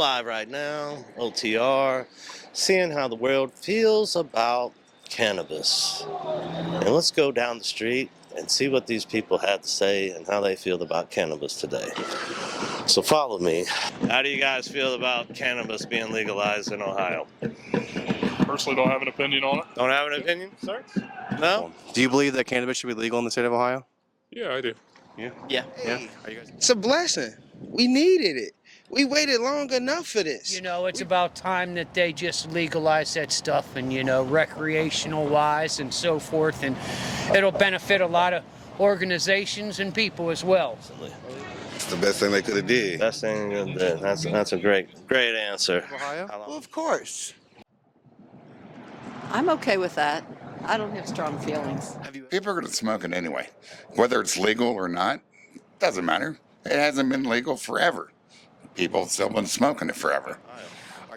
live right now, OTR, seeing how the world feels about cannabis. And let's go down the street and see what these people had to say and how they feel about cannabis today. So follow me. How do you guys feel about cannabis being legalized in Ohio? Personally, don't have an opinion on it. Don't have an opinion, sir? No? Do you believe that cannabis should be legal in the state of Ohio? Yeah, I do. Yeah. Hey, Are you guys? it's a blessing. We needed it. We waited long enough for this. You know, it's about time that they just legalize that stuff and, recreational wise and so forth. And it'll benefit a lot of organizations and people as well. It's the best thing they could have did. Best thing you did. That's a great answer. Ohio? Well, of course. I'm okay with that. I don't have strong feelings. People are going to smoke it anyway. Whether it's legal or not, doesn't matter. It hasn't been legal forever. People still been smoking it forever.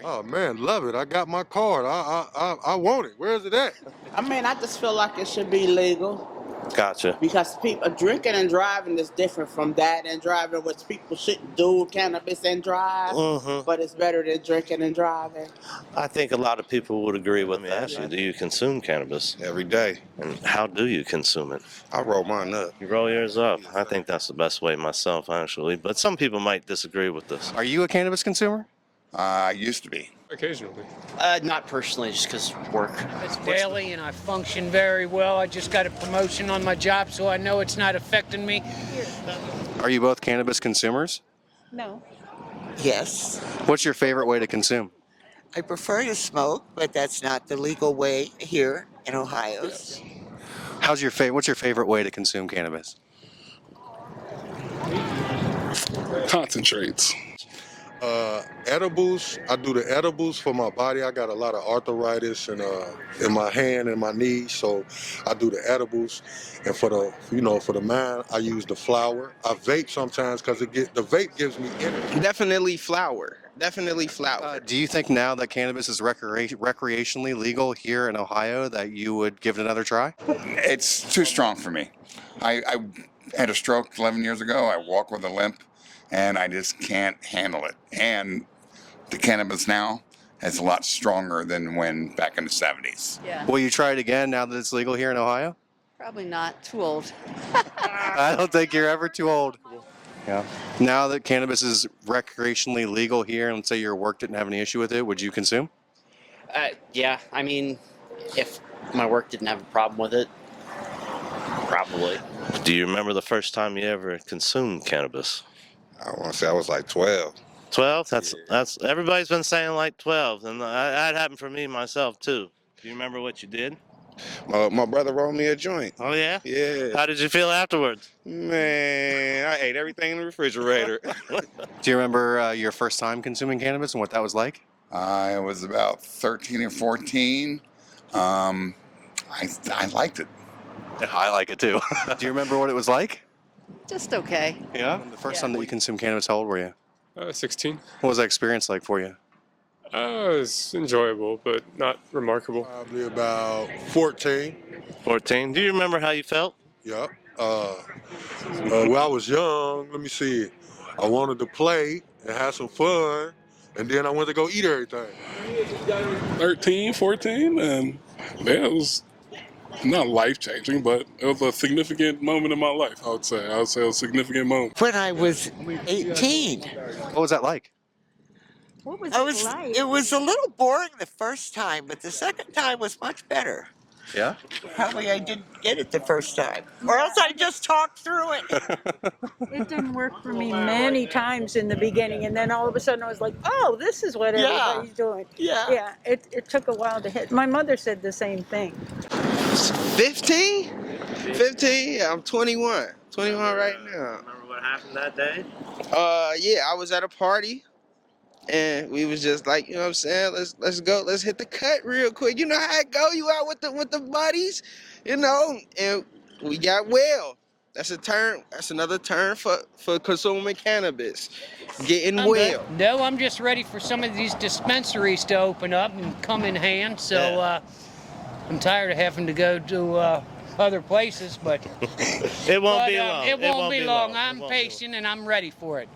Oh man, love it. I got my card. I want it. Where is it at? I mean, I just feel like it should be legal Gotcha. because people drinking and driving is different from that, and driving, which people shouldn't do cannabis and drive, but it's better than drinking and driving. I think a lot of people would agree with that. Do you consume cannabis? Every day. And how do you consume it? I roll mine up. You roll yours up. I think that's the best way myself, actually. But some people might disagree with this. Are you a cannabis consumer? I used to be. Occasionally. Not personally, just because work. It's daily and I function very well. I just got a promotion on my job, so I know it's not affecting me. Are you both cannabis consumers? No. Yes. What's your favorite way to consume? I prefer to smoke, but that's not the legal way here in Ohio. Yes. What's your favorite way to consume cannabis? Concentrates. Edibles. I do the edibles for my body. I got a lot of arthritis and in my hand and my knees, so I do the edibles. And for the mind, I use the flower. I vape sometimes because the vape gives me energy. Definitely flower. Definitely flower. Do you think now that cannabis is recreationally legal here in Ohio that you would give it another try? It's too strong for me. I had a stroke 11 years ago. I walk with a limp, and I just can't handle it. And the cannabis now is a lot stronger than when back in the 70s. Yeah. Will you try it again now that it's legal here in Ohio? Probably not. Too old. I don't think you're ever too old. Yeah. Now that cannabis is recreationally legal here, and let's say your work didn't have any issue with it, would you consume? Yeah, I mean, if my work didn't have a problem with it, probably. Do you remember the first time you ever consumed cannabis? I want to say I was like 12. 12? That's everybody's been saying like 12, and that happened for me myself too. Do you remember what you did? My brother rolled me a joint. Oh yeah? Yeah. How did you feel afterwards? Man, I ate everything in the refrigerator. Do you remember your first time consuming cannabis and what that was like? I was about 13 or 14. I liked it. I like it too. Do you remember what it was like? Just okay. Yeah? The first time that you consumed cannabis, how old were you? 16. What was that experience like for you? It's enjoyable, but not remarkable. Probably about 14. 14. Do you remember how you felt? Yep. When I was young, let me see. I wanted to play and have some fun, and then I went to go eat everything. 13, 14, and yeah, it was not life-changing, but it was a significant moment in my life, I would say. I would say a significant moment. When I was 18, What was that like? What was it like? it was a little boring the first time, but the second time was much better. Yeah? Probably I didn't get it the first time, or else I just talked through it. It didn't work for me many times in the beginning, and then all of a sudden I was like, oh, this is what everybody's doing. Yeah. Yeah, it took a while to hit. My mother said the same thing. 15? 15? Yeah, I'm 21. 21 right now. Remember what happened that day? Yeah, I was at a party. And we was just like, you know what I'm saying? Let's go. Let's hit the cut real quick. You know how it go? You out with the buddies, and we got well. That's a turn. That's another turn for consuming cannabis. Getting well. No, I'm just ready for some of these dispensaries to open up and come in hand. So I'm tired of having to go to other places, but It won't be long. It won't be long. I'm patient and I'm ready for it.